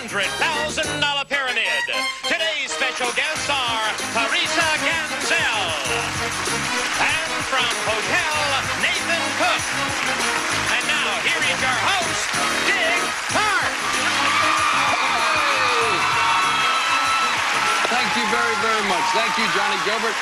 $100,000 pyramid. Today's special guests are Teresa Ganzel and from Hotel Nathan Cook. And now, here is your host, Dick Hart. Thank you very, very much. Thank you, Johnny Gilbert.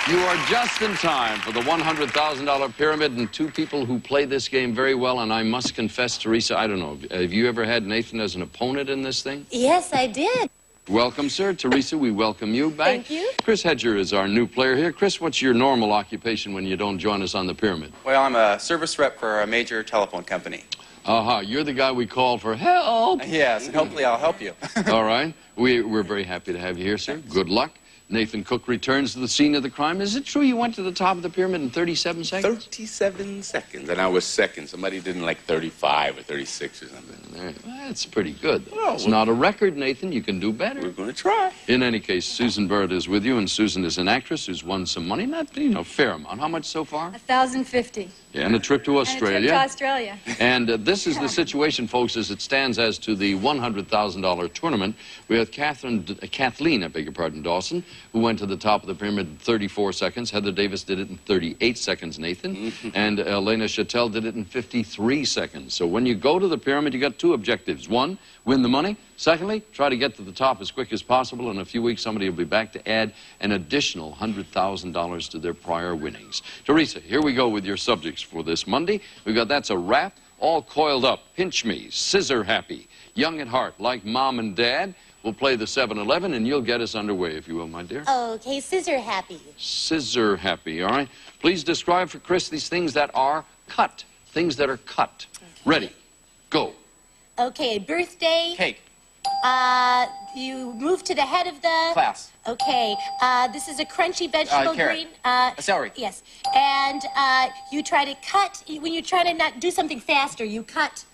You are just in time for the $100,000 pyramid and two people who play this game very well. And I must confess, Teresa, I don't know, have you ever had Nathan as an opponent in this thing? Yes, I did. Welcome, sir. Teresa, we welcome you back. Thank you. Chris Hedger is our new player here. Chris, what's your normal occupation when you don't join us on the pyramid? Well, I'm a service rep for a major telephone company. You're the guy we called for help. Yes, and hopefully I'll help you. All right. We're very happy to have you here, sir. Good luck. Nathan Cook returns to the scene of the crime. Is it true you went to the top of the pyramid in 37 seconds? 37 seconds, and I was second. Somebody did in like 35 or 36 or something. That's pretty good. It's not a record, Nathan. You can do better. We're going to try. In any case, Susan Bird is with you, and Susan is an actress who's won some money. Not, fair amount. How much so far? $1,050. Yeah, and a trip to Australia. And a trip to Australia. And this is the situation, folks, as it stands as to the $100,000 tournament. We have Kathleen, I beg your pardon, Dawson, who went to the top of the pyramid in 34 seconds. Heather Davis did it in 38 seconds, Nathan. And Elena Chattel did it in 53 seconds. So when you go to the pyramid, you got two objectives. One, win the money. Secondly, try to get to the top as quick as possible. In a few weeks, somebody will be back to add an additional $100,000 to their prior winnings. Teresa, here we go with your subjects for this Monday. We've got That's a Wrap, All Coiled Up, Pinch Me, Scissor Happy, Young at Heart, Like Mom and Dad. We'll play the 7-Eleven, and you'll get us underway, if you will, my dear. Okay, Scissor Happy. Scissor Happy, all right? Please describe for Chris these things that are cut. Things that are cut. Okay. Ready, go. Okay, birthday. Cake. You move to the head of the... Class. Okay, this is a crunchy vegetable carrot. green. Celery. Yes, and you try to cut, when you're trying to not do something faster, you cut...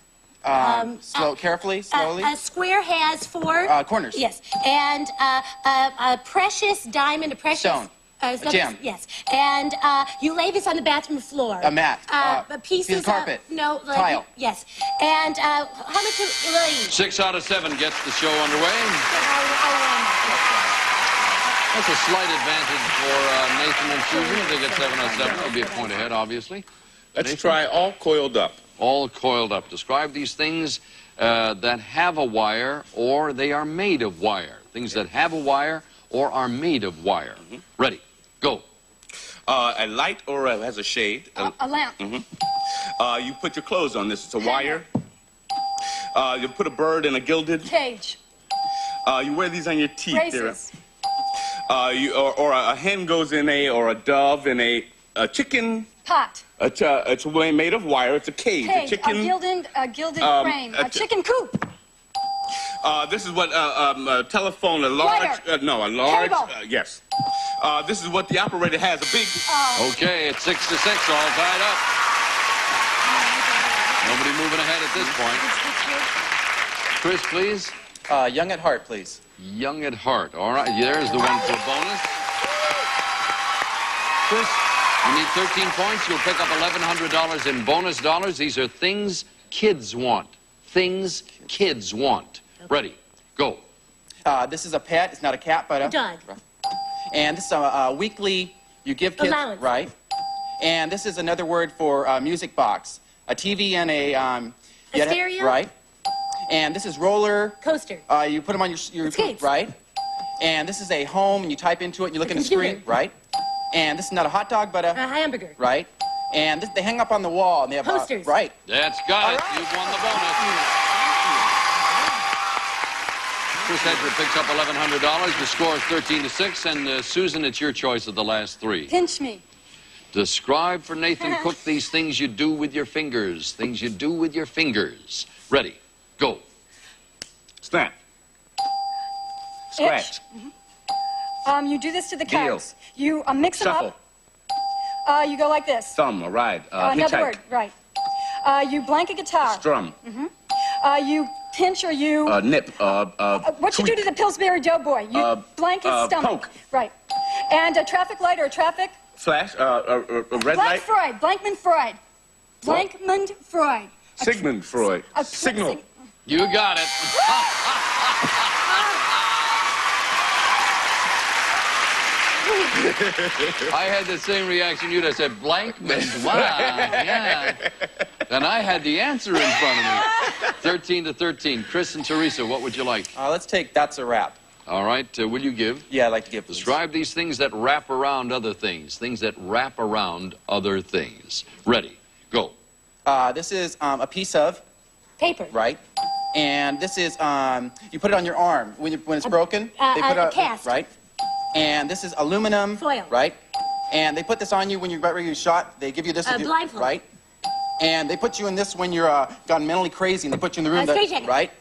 Carefully, slowly. A square has four... corners. Yes, and a precious diamond, a precious... Stone. A gem. Yes, and you lay this on the bathroom floor. A mat. A piece of carpet. No. Tile. Yes, and how much... 6 out of 7 gets the show underway. That's a slight advantage for Nathan and Susan. If they get 7 out of 7, they'll be a point ahead, obviously. Let's try All Coiled Up. All coiled up. Describe these things that have a wire or they are made of wire. Things that have a wire or are made of wire. Ready, go. A light or has a shade. A lamp. You put your clothes on this. It's a wire. You put a bird in a gilded... Cage. You wear these on your teeth. Braces. Or a hen goes in or a dove in a chicken... Pot. It's made of wire. It's a cage. Cage. A chicken... A gilded frame. A chicken coop. This is what a telephone, a large... Lighter. No, a large... Cable. Yes. This is what the operator has, a big... Okay, it's 6 to 6, all tied up. Nobody moving ahead at this point. Chris, please. Young at Heart, please. Young at Heart. All right, there's the one for bonus. Chris, you need 13 points. You'll pick up $1,100 in bonus dollars. These are things kids want. Things kids want. Ready, go. This is a pet. It's not a cat, but a... Dog. And this is a weekly... You give kids... Allowance. Right. And this is another word for music box. A TV and a... A stereo? Right. And this is roller... Coaster. You put them on your skates. Right. And this is a home, and you type into it, and you look at the screen. Right. And this is not a hot dog, but a... A hamburger. Right. And they hang up on the wall, and they have... Posters. Right. That's got it. Right. You've won the bonus. Chris Hedger picks up $1,100. The score is 13 to 6. And Susan, it's your choice of the last three. Pinch me. Describe for Nathan Cook these things you do with your fingers. Things you do with your fingers. Ready, go. Snap. Scratch. You do this to the cows. You mix them Shuffle. up. You go like this. Thumb, a ride. Another hitchhike. word, right. You blank a guitar. Strum. You pinch or you... Nip. what you do to the Pillsbury Doughboy? You blank his stomach. Poke. Right. And a traffic light or a traffic... Flash. A red light. Blankman Freud. What? Blankman Freud. Sigmund Freud. A Signal. You got it. I had the same reaction you'd. I said, Blankman. Wow, yeah. And I had the answer in front of me. 13 to 13. Chris and Teresa, what would you like? Let's take That's a Wrap. All right, will you give? Yeah, I'd like to give. Please. Describe these things that wrap around other things. Things that wrap around other things. Ready, go. This is a piece of Paper. right, and this is you put it on your arm when it's broken. They put a cast. right, and this is aluminum. Foil. Right, and they put this on you when you're about ready to shot. They give you this. Blindfold. Right, and they put you in this when you're gone mentally crazy, and they put you in the room. Straitjacket. Right.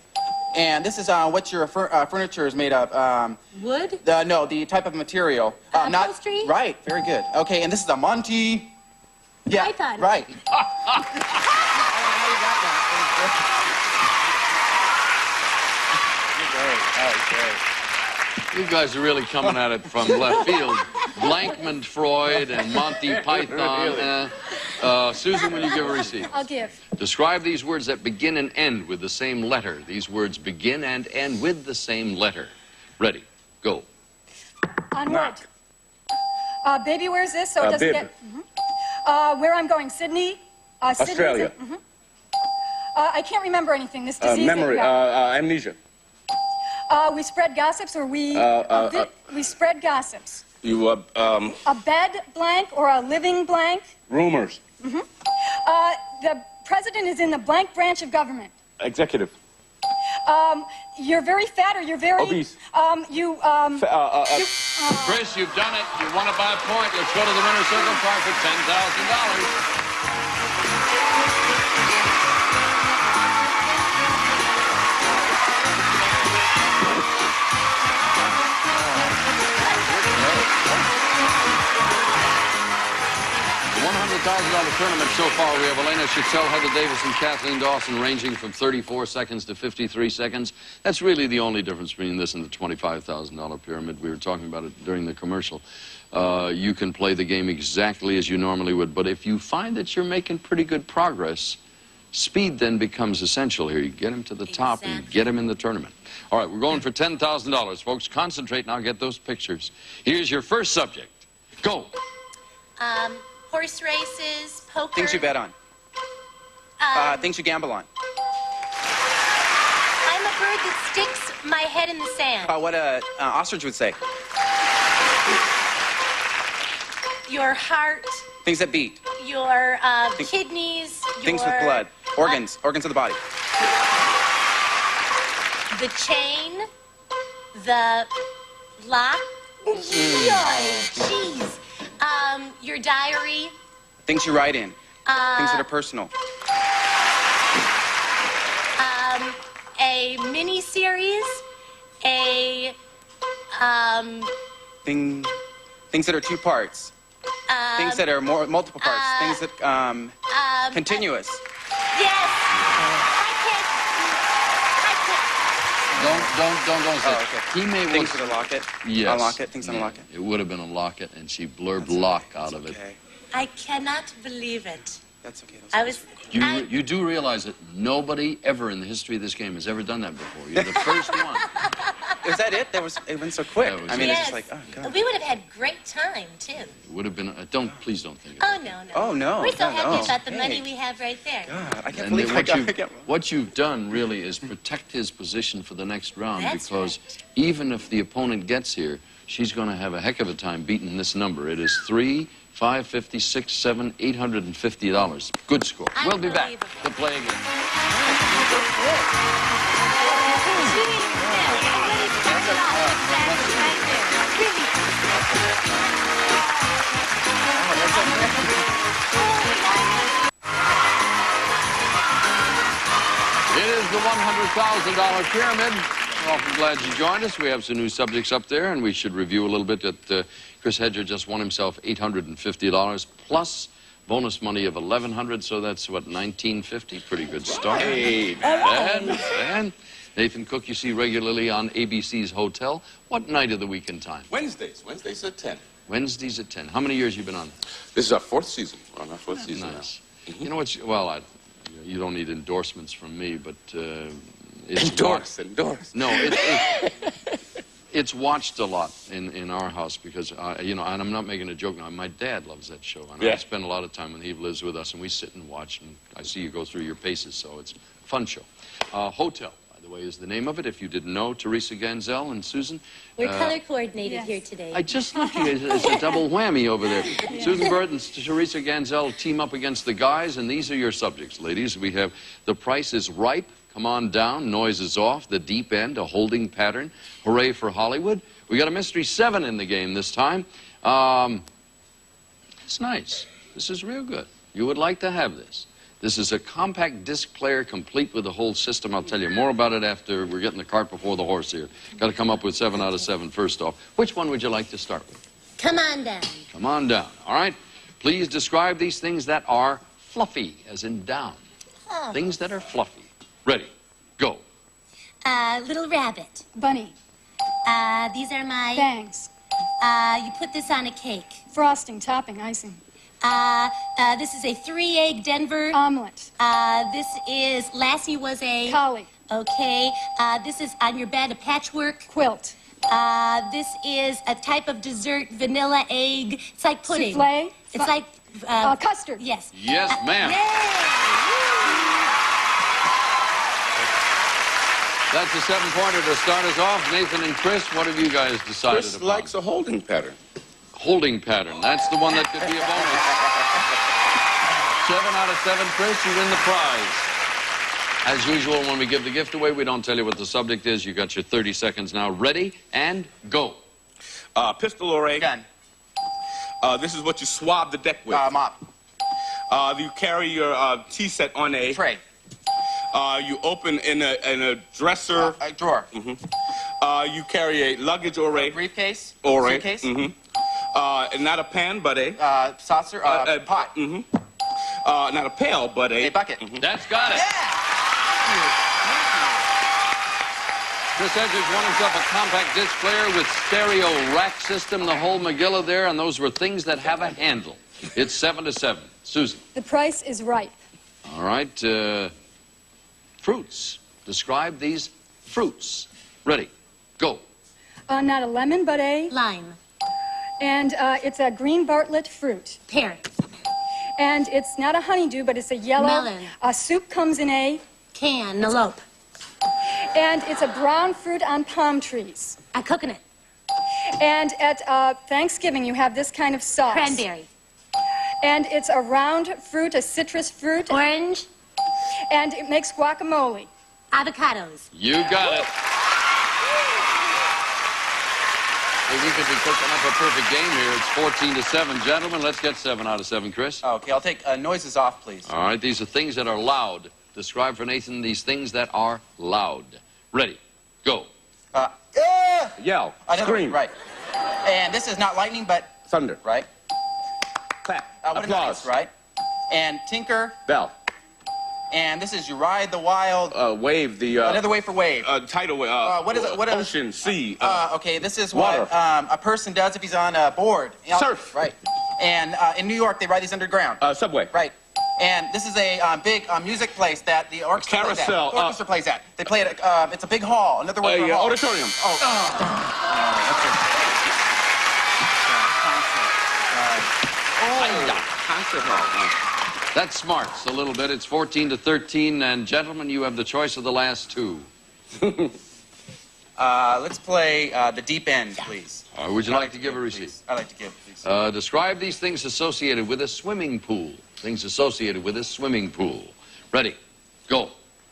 And this is what your furniture is made of. Wood? No, the type of material. Not upholstery? Right, very good. Okay, and this is a Monty. Yeah, Python. right. You guys are really coming at it from left field. Blankman Freud and Monty Python. Susan, will you give a receipt? I'll give. Describe these words that begin and end with the same letter. These words begin and end with the same letter. Ready, go. On what? Baby, where's this? So it doesn't bib. get... Where I'm going, Sydney? Sydney's Australia. I can't remember anything. This disease... Memory, amnesia. We spread gossips, or we... we spread gossips. You, A bed blank or a living blank? rumors. The president is in the blank branch of government. Executive. You're very fat, or you're very... Obese. Chris, you've done it. You won it by a point. Let's go to the winner's circle card for $10,000. $100,000 tournament so far. We have Elena Chattel, Heather Davis, and Kathleen Dawson, ranging from 34 seconds to 53 seconds. That's really the only difference between this and the $25,000 pyramid. We were talking about it during the commercial. You can play the game exactly as you normally would, but if you find that you're making pretty good progress, speed then becomes essential here. You get him to the top and you get him in the tournament. All right, we're going for $10,000, folks. Concentrate now. Get those pictures. Here's your first subject. Go. Horse races, poker. Things you bet on. Things you gamble on. I'm a bird that sticks my head in the sand. What a ostrich would say. Your heart, Things that beat. your kidneys, Things with your... blood. Organs. Organs of the body. The chain, the lock. Jeez. Your diary. Things you write in. Things that are personal. A mini-series. Things that are two parts. Things that are multiple parts. Things that continuous. Yes. Don't say. Oh, okay. He may Things was, with a locket. yes. Unlock it. Things Yeah, unlock it. It would have been a locket, and she blurred lock out of it. Okay. I cannot believe it. That's okay. I was... You do realize that nobody ever in the history of this game has ever done that before. You're the first one. Was that it? It went so quick. That was I mean, it. it's just like, oh, God. We would have had great time, too. It would have been. Please don't think of Oh, it. no, no. Oh, no. We're so God, happy no. about the Hey. money we have right there. God, I can't And believe then I got what you've done really is protect his position for the next round, That's because right. even if the opponent gets here, she's going to have a heck of a time beating this number. It is $3, $550, $6, $7, $850. Good score. We'll be back to play again. It is the $100,000 pyramid. We're awfully glad you joined us. We have some new subjects up there, and we should review a little bit that Chris Hedger just won himself $850 plus bonus money of $1,100, so that's, what, $1,950? Pretty good start. Hey, And Nathan Cook, you see regularly on ABC's Hotel. What night of the week and time? Wednesdays. Wednesdays at 10. Wednesdays at 10. How many years you been on? This is our fourth season. We're on our fourth season Nice. You know what? You don't need endorsements from me, but it's Endorse. No, It's watched a lot in our house because, you know, and I'm not making a joke now. My dad loves that show, and I spend a lot of time when he lives with us, and we sit and watch, and I see you go through your paces, so it's a fun show. Hotel, by the way, is the name of it. If you didn't know, Teresa Ganzel and Susan. We're color coordinated here today. I just look at it as a double whammy over there. Susan Bird and Teresa Ganzel team up against the guys, and these are your subjects, ladies. We have The Price is Ripe. Come on down, noise is off, The Deep End, a holding pattern, Hooray for Hollywood. We got a Mystery 7 in the game this time. It's nice. This is real good. You would like to have this. This is a compact disc player complete with the whole system. I'll tell you more about it after we're getting the cart before the horse here. Got to come up with 7 out of 7 first off. Which one would you like to start with? Come on down. Come on down. All right. Please describe these things that are fluffy, as in down. Oh. Things that are fluffy. Ready, go. Little rabbit. Bunny. These are my... Bangs. You put this on a cake. Frosting, topping, icing. This is a 3-egg Denver. Omelet. This is... Lassie was a... Collie. Okay. This is on your bed, a patchwork. Quilt. This is a type of dessert, vanilla egg. It's like pudding. Souffle. It's like... Custard. Yes. Yes, ma'am. Yay! That's a 7-pointer to start us off. Nathan and Chris, what have you guys decided Chris upon? likes a holding pattern. Holding pattern. That's the one that could be a bonus. 7 out of 7, Chris, you win the prize. As usual, when we give the gift away, we don't tell you what the subject is. You got your 30 seconds now. Ready, and go. Pistol or a Gun. This is what you swab the deck with. Mop. You carry your tea set on a Tray. You open in a dresser. A drawer. You carry a luggage or a Briefcase. or a Suitcase. not a pan, but a Saucer. Pot. not a pail, but A bucket. That's got it. Chris Edwards won himself a compact disc player with stereo rack system, the whole Megillah there, and those were things that have a handle. It's 7 to 7. Susan. The Price is Ripe. All right. Fruits. Describe these fruits. Ready. Go. Not a lemon, but a... Lime. And it's a green Bartlett fruit. Pear. And it's not a honeydew, but it's a yellow... Melon. Soup comes in a... Cantaloupe. And it's a brown fruit on palm trees. A coconut. And at Thanksgiving, you have this kind of sauce. Cranberry. And it's a round fruit, a citrus fruit. Orange. And it makes guacamole. Avocados. You got it. Hey, we could be cooking up a perfect game here. It's 14 to 7. Gentlemen, let's get 7 out of 7, Chris. Okay, I'll take noises off, please. All right, these are things that are loud. Describe for Nathan these things that are loud. Ready. Go. yell, Another scream, one, right. And this is not lightning, but thunder, right. clap, What applause, right. And tinker. bell, And this is you ride the wild. wave, the Another wave for wave. tidal wave. What is it? What is ocean, sea. Okay, this is what water. a person does if he's on a board. You know, Surf. Right. And in New York, they ride these underground. Subway. Right. And this is a big music place that the orchestra Carousel, plays at. The orchestra plays at. They play it. It's a big hall. Another word for hall. Auditorium. Concert hall. That's smart. It's a little bit. It's 14 to 13. And gentlemen, you have the choice of the last two. Let's play the deep end, please. Would you like to give or receive? I'd like to give, please. Describe these things associated with a swimming pool. Things associated with a swimming pool. Ready. Go.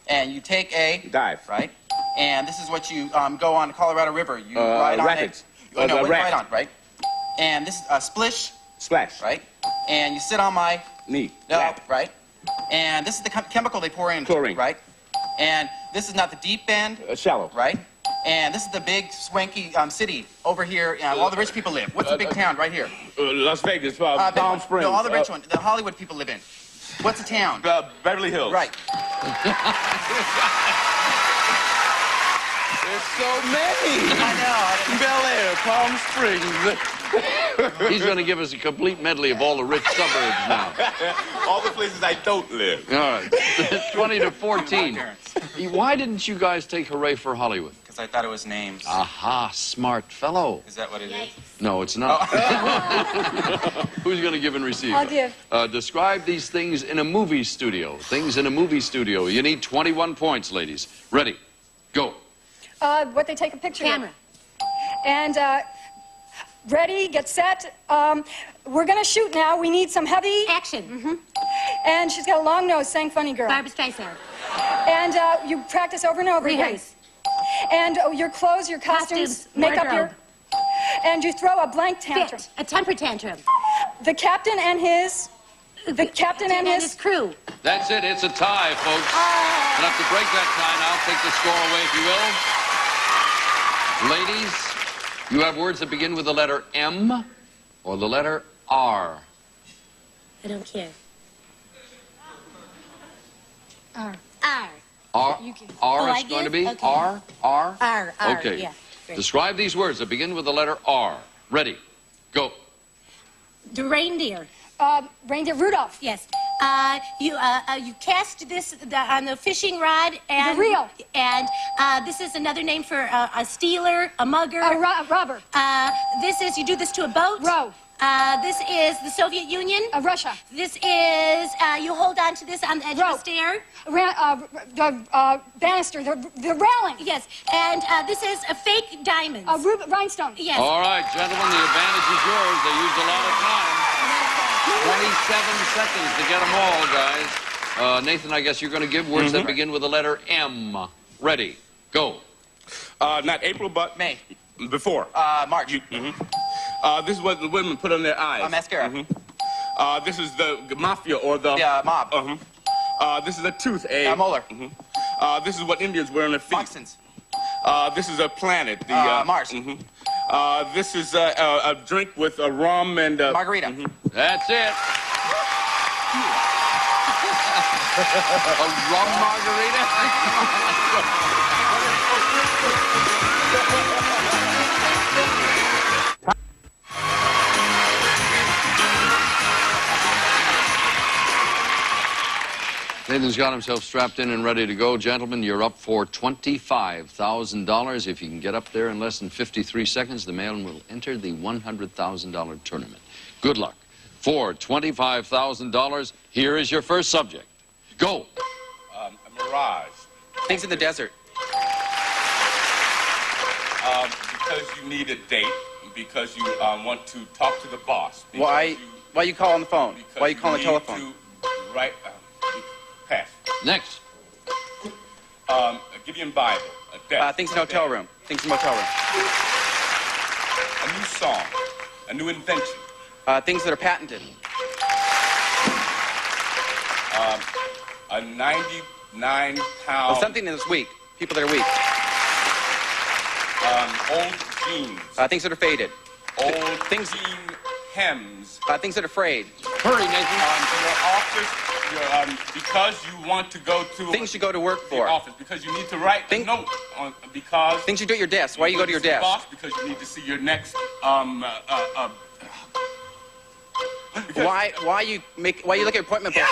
And you take a Dive. right, and this is what you go on the Colorado River. You ride on rapids. it. No, raft. ride on, right? And this is a splish, Splash. right? And you sit on my Knee. no, Lap. right? And this is the chemical they pour in, Chlorine. right? And this is not the deep end, Shallow. right? And this is the big swanky city over here. All the rich people live. What's the big town right here? Las Vegas. Big Palm one. Springs. No, all the rich ones. The Hollywood people live in. What's the town? Beverly Hills. Right. There's so many. I know. Bel Air, Palm Springs. He's going to give us a complete medley of all the rich suburbs now. All the places I don't live. All right. 20 to 14. Why didn't you guys take Hooray for Hollywood? Because I thought it was names. Aha, smart fellow. Is that what it is? No, it's not. Who's going to give and receive? I'll give. Describe these things in a movie studio. Things in a movie studio. You need 21 points, ladies. Ready? Go. What they take a picture Camera. with. And ready, get set. We're going to shoot now. We need some heavy. Action. And she's got a long nose, sang funny girl. Barbra Streisand. And you practice over and over again. Rehearse. And your clothes, your costumes, makeup, wardrobe. and you throw a blank tantrum. Fit. A temper tantrum. The captain and his... The captain and his... crew. That's it. It's a tie, folks. We'll have to break that tie now. Take the score away, if you will. Ladies, you have words that begin with the letter M or the letter R. I don't care. R. R. R. You can- R I is going to give? be? Okay. R? R? R. Okay. Yeah. Great. Describe these words that begin with the letter R. Ready? Go. The reindeer. Reindeer Rudolph. Yes. You cast this on the fishing rod and The reel. And this is another name for a stealer, a mugger. A robber. This is you do this to a boat. Row. This is the Soviet Union. Russia. This is you hold on to this on the edge Row. of a stair. The banister. The railing. Yes. And this is a fake diamond. Rhinestone. Yes. All right, gentlemen, the advantage is yours. They used a lot of time. 27 seconds to get them all, guys. Nathan, I guess you're going to give words that begin with the letter M. Ready? Go. Not April, but May. before. March. This is what the women put on their eyes. Mascara. This is the mafia or the... Mob. This is a tooth, molar. This is what Indians wear on their feet. Moccasins. This is a planet. The, Mars. This is a drink with a rum and... Margarita. That's it. A rum margarita? Nathan's got himself strapped in and ready to go. Gentlemen, you're up for $25,000. If you can get up there in less than 53 seconds, the mailman will enter the $100,000 tournament. Good luck. For $25,000, here is your first subject. Go. A mirage. Things in the desert. Because you need a date, because you want to talk to the boss. Why you call on the phone? Because Why you call on the need telephone? To write, pass. Next. A Gideon Bible. A desk. Things in the hotel room. Things in the motel room. A new song. A new invention. Things that are patented. A 99-pound... Oh, something that's weak. People that are weak. Old jeans. Things that are faded. Old things- jean hems. Things that are frayed. Hurry, Nathan. Your office, because you want to go to... Things you go to work the for. office, because you need to write a note on... Because... Things you do at your desk. Why you go to your see the desk? boss, because you need to see your next... Why you look at your appointment book?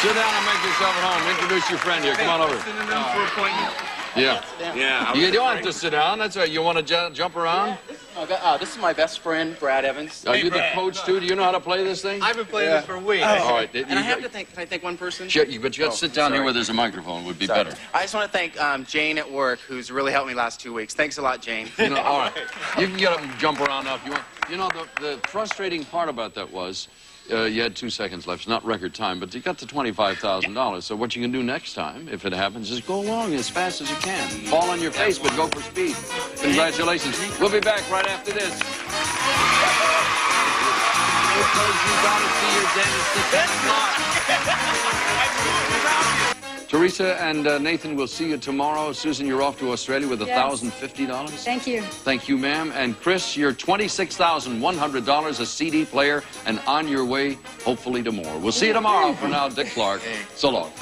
Sit down and make yourself at home. Introduce your friend here. Come on over. Synonym for appointment? Yeah. Yeah. You don't have to sit down. That's right. You want to jump around? This is my best friend, Brad Evans. Are you the coach, too? Do you know how to play this thing? I've been playing this for weeks. All right. And I have to thank, can I thank one person? Sure, but you got to sit down here sorry. where there's a microphone. Would be Sorry. better. I just want to thank Jane at work, who's really helped me last 2 weeks. Thanks a lot, Jane. You know, all right. You can get up and jump around now if you want. You know, the frustrating part about that was you had 2 seconds left. It's not record time, but you got the $25,000. So what you can do next time, if it happens, is go along as fast as you can. Fall on your face, but go for speed. Congratulations. We'll be back right after this. Because you got to see your dentist. Teresa and Nathan, will see you tomorrow. Susan, you're off to Australia with $1,050. Thank you. Thank you, ma'am. And Chris, you're $26,100, a CD player, and on your way, hopefully, to more. We'll see you tomorrow. For now, Dick Clark. So long.